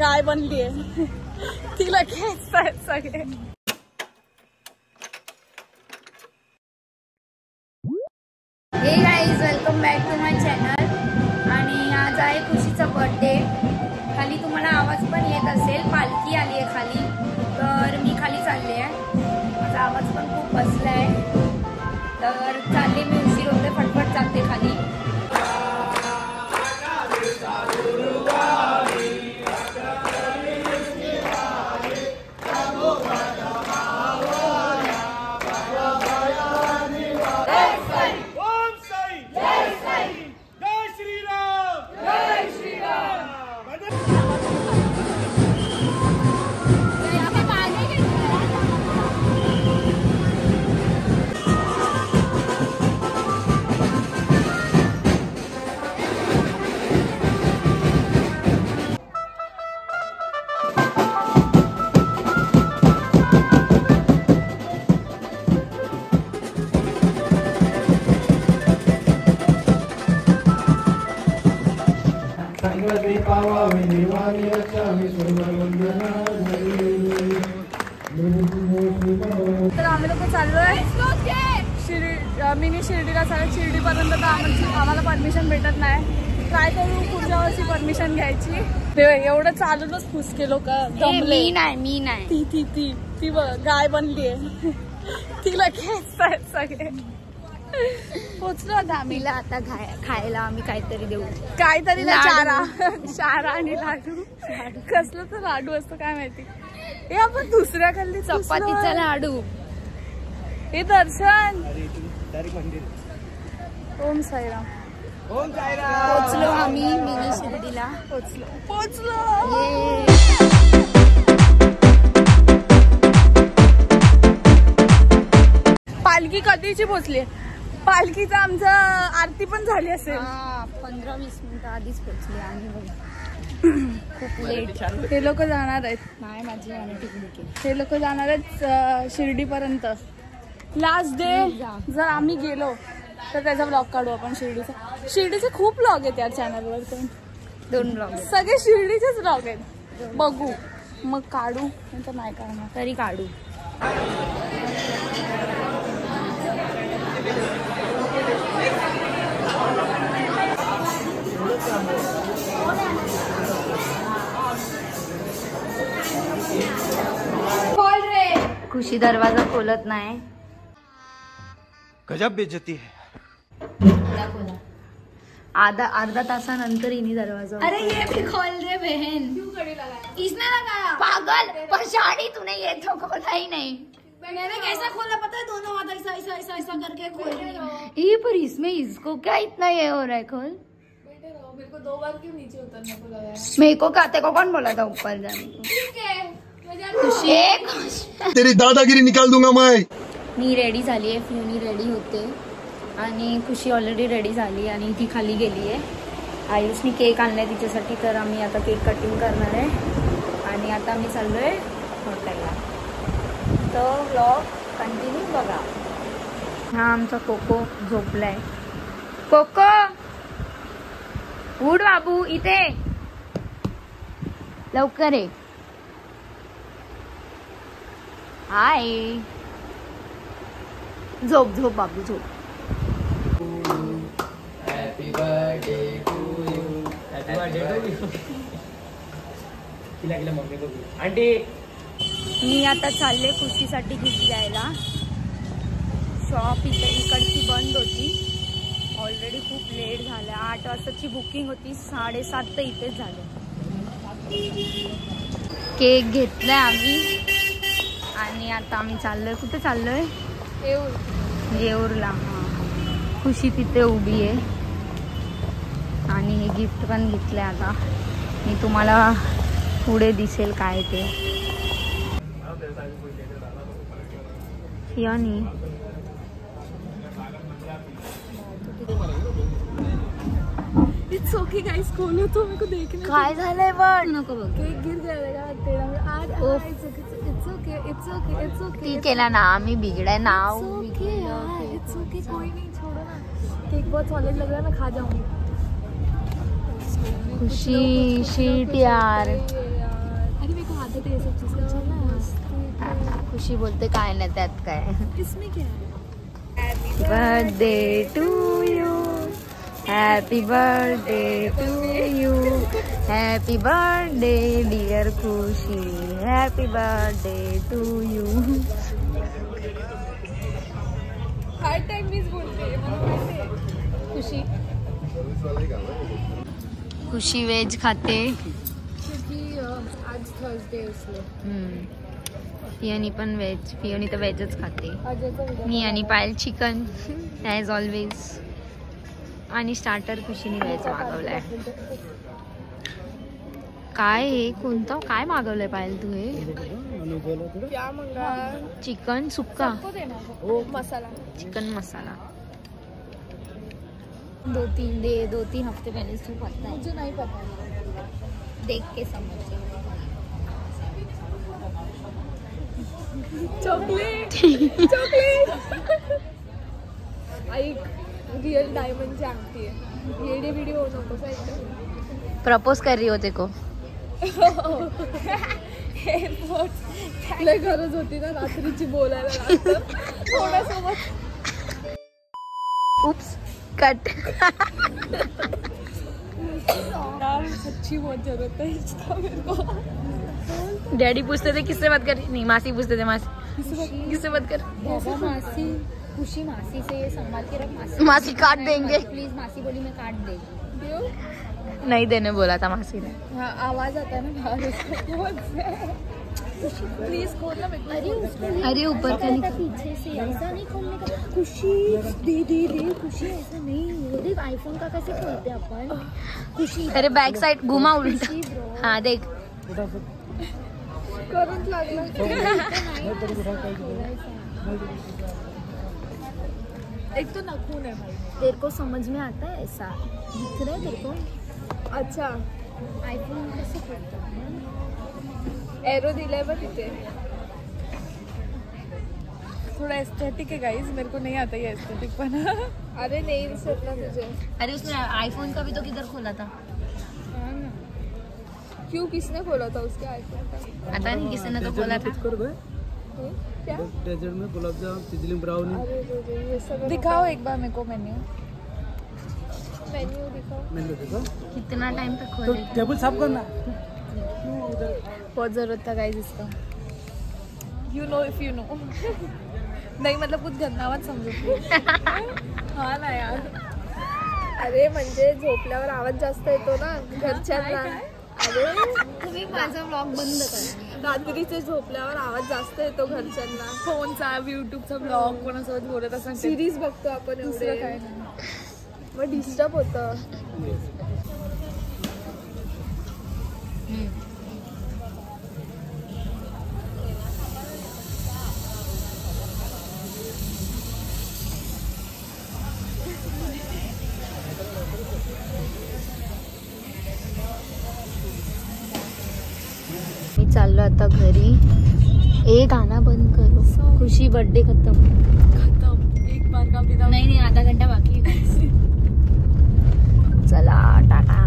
गाय बनली आहे तिला खेचतायत सगळे। Hey guys welcome back to my channel. आणि आज आहे खुशीचा बर्थडे। खाली तुम्हाला आवाज पण येत असेल, पालखी आली आहे खाली, तर मी खाली चालले आहे। माझा आवाज पण खूप बसलाय, तर चालले मी, उशीर होते, फटफट चालते खाली। तर आम्ही लोक चाललोय मिनी शिर्डीला चालू। शिर्डीपर्यंत तर आम्हाला परमिशन भेटत नाही। ट्राय करू पुढच्या वर्षी परमिशन घ्यायची। ते एवढं चालूनच फुसके लोक दमले। मी नाही ती बघ गाय बनली आहे तिला खेचतायत सगळे। पोचलो आता आम्ही। आता खायला आम्ही काहीतरी देऊ, काहीतरी चारा आणि लाडू। कसलं तर लाडू असतो काय माहिती। हे आपण दुसऱ्या खाल्ली चपातीचा लाडू। हे दर्शन ओम साईराम। पोचलो आम्ही मिनी शिर्डीला, पोचलो। पालखी कधीची पोचली? पालखीचा आमचं आरती पण झाली असेल। 15-20 मिनिटं आधीच पोचली आणि खूप लेट। हे लोक जाणार आहेत, नाही माझी हे लोक जाणार आहेत शिर्डीपर्यंत। लास्ट डे जर आम्ही गेलो तर त्याचा ब्लॉग काढू आपण शिर्डीचे खूप ब्लॉग आहेत या चॅनलवर। पण 2 ब्लॉग सगळे शिर्डीचेच ब्लॉग आहेत। बघू मग काढू, नंतर नाही काढणार तरी काढू। खोल रे। खुशी दरवाजा खोलत नाही। गजब बेइज्जती है। अर्धा तासानंतर इन्हीं दरवाजा। अरे ये भी खोल दे बहन। क्यों कड़ी लगाया? इसने लगाया। पागल परेशानी, तूने ये तो खोला ही नहीं। मैंने कैसा खोला पता है? दोनों हाथ ऐसा करके खोल दिया। ये पर इसमें इसको क्या इतना ये हो रहा है? खोल। मेरे को 2 बार क्यों नीचे उतरने को लगाया? मेरे को कहते को कौन बोला था ऊपर जाने को? ठीक है। खुशी तेरी दादागिरी निकाल दूंगा मैं। मी रेडी झाली आहे, फ्युनी रेडी होते आणि खुशी ऑलरेडी रेडी झाली आणि ती खाली गेली आहे। आयुषनी केक आणलाय तिच्यासाठी, तर आम्ही आता केक कटिंग करणार आहे आणि आता आम्ही चाललोय हॉटेलला। तो व्लॉग कंटिन्यू बघा। हा आमचा कोको झोपलाय। कोको उठ बाबू, इथे लवकर ये। हाय, झोप बाबू झोप। Happy birthday to you. Happy birthday to you. Mummy को आंटी। मी आता चालले खुशीसाठी गिफ्ट द्यायला। शॉप इकडची बंद होती, ऑलरेडी खूप लेट झालं। 8 वाजताची बुकिंग होती, 7:30 तर इथेच झाले। केक घेतलाय आम्ही आणि आता आम्ही चाललोय। कुठे चाललोय? येऊरला। खुशी तिथे उभी आहे आणि हे गिफ्ट पण घेतलंय। आता मी तुम्हाला पुढे दिसेल काय ते। यानी इट्स ओके गाइस, खोलो तो मेरे को देखना। काय झालंय पण? नको बघ, केक गिर जाएगा तेरा। आज इट्स ओके ती केला ना, आम्ही बिगड़े नाव। इट्स ओके, कोई नहीं, छोड़ो ना। केक बहुत सॉलिड लग रहा है, मैं खा जाऊंगी। खुशी शीट यार। तो ये सब चीज़ का चलना। खुशी बोलते काय नाही त्यात काय. इसमें क्या है? Birthday to you, happy birthday to you, happy birthday dear Khushi, happy birthday to you. हर टाइम मीच बोलते मला माहिती आहे. खुशी खुशी वेज खाते. क्योंकि आज थर्सडे इसलिए. पियोनी पण वेज, पियोनी तर वेजच खाते. अजयचा व्हिडिओ. मी आणि पायल चिकन ॲज ऑलवेज. आणि स्टार्टर खुशीने वेज मागवलाय. काय हे कोणतं काय मागवलंय पायल तू? हे क्या मंगा? चिकन सुक्का, सबको देना है. मसाला. चिकन मसाला. 2-3 हफ्ते पहले से पता है, मुझे नहीं पता. देख के समझ. चॉकलेट. ऐक, रियल डायमंडची अंगठी आहे. येडे व्हिडिओ नको साईड. प्रपोज कर रही हो तेको. लय गरज होती ना रात्रीची बोलायला. कोणासोबत? उप्स कट. यार सच्ची बहुत जरूरत है इसका मेरे को. डैडी पूछते थे किससे बात कर रही, नहीं मासी पूछते थे मासी किससे बात कर. बाबा मासी, खुशी मासी से ये संभाल के रख. मासी मासी काट देंगे. प्लीज. मासी बोली मैं काट देगी. क्यों? नहीं देने बोला था मासी ने. हाँ आवाज आता है ना बाहर उसका. प्लीज खोलना मेरे को. अरे उसको अरे ऊपर का नहीं, पीछे से ऐसा नहीं खोलने का. खुशी दे खुशी ऐसा नहीं. वो देख आईफोन का कैसे खोलते अपन. खुशी अरे बैक साइड घुमा उल्टा. खुशी ब्रो. हाँ देख. करंट लागला. एक तो नाखून है भाई. तेरे को समझ में आता है ऐसा दिख रहा है तेरे को. अच्छा आईफोन कैसे खोलते हैं. एरो दिलाय बघ तिथे. थोड़ा एस्थेटिक है गाइस. मेरे को नहीं आता ये एस्थेटिक पण. अरे नहीं दिसत ना तुझे. अरे उसने आईफोन का भी तो किधर खोला था. क्यों किसने खोला था उसके आईफोन का? पता नहीं किसने तो खोला था. क्या डेजर्ट में गुलाब जामुन, सिजलिंग ब्राउनी. अरे ये सब दिखाओ एक बार मेरे को मेन्यू दिखाओ. मैंने देखा कितना टाइम तक तो खोले. टेबल साफ करना. बहुत जरूरत था गाइस इसका. You know if you know. नहीं मतलब कुछ गंदा मत समजू. हाँ ना यार. अरे म्हणजे झोपल्यावर आवाज जास्त येतो ना घरच्यांना. अरे तुम्ही माझा व्लॉग बंद करा. रात्रीचे झोपल्यावर आवाज जास्त येतो घरच्यांना. फोनचा, युट्यूबचा ब्लॉग कोणासोबत बोलत असं सिरीज बघतो आपण. दुसरं काय नाही. मग डिस्टर्ब होतं. मी चाललो आता घरी. ए गाना बंद करो. खुशी बर्थडे खत्म. एक बार का बिना. नहीं 1/2 घंटा बाकी है. चला टाटा.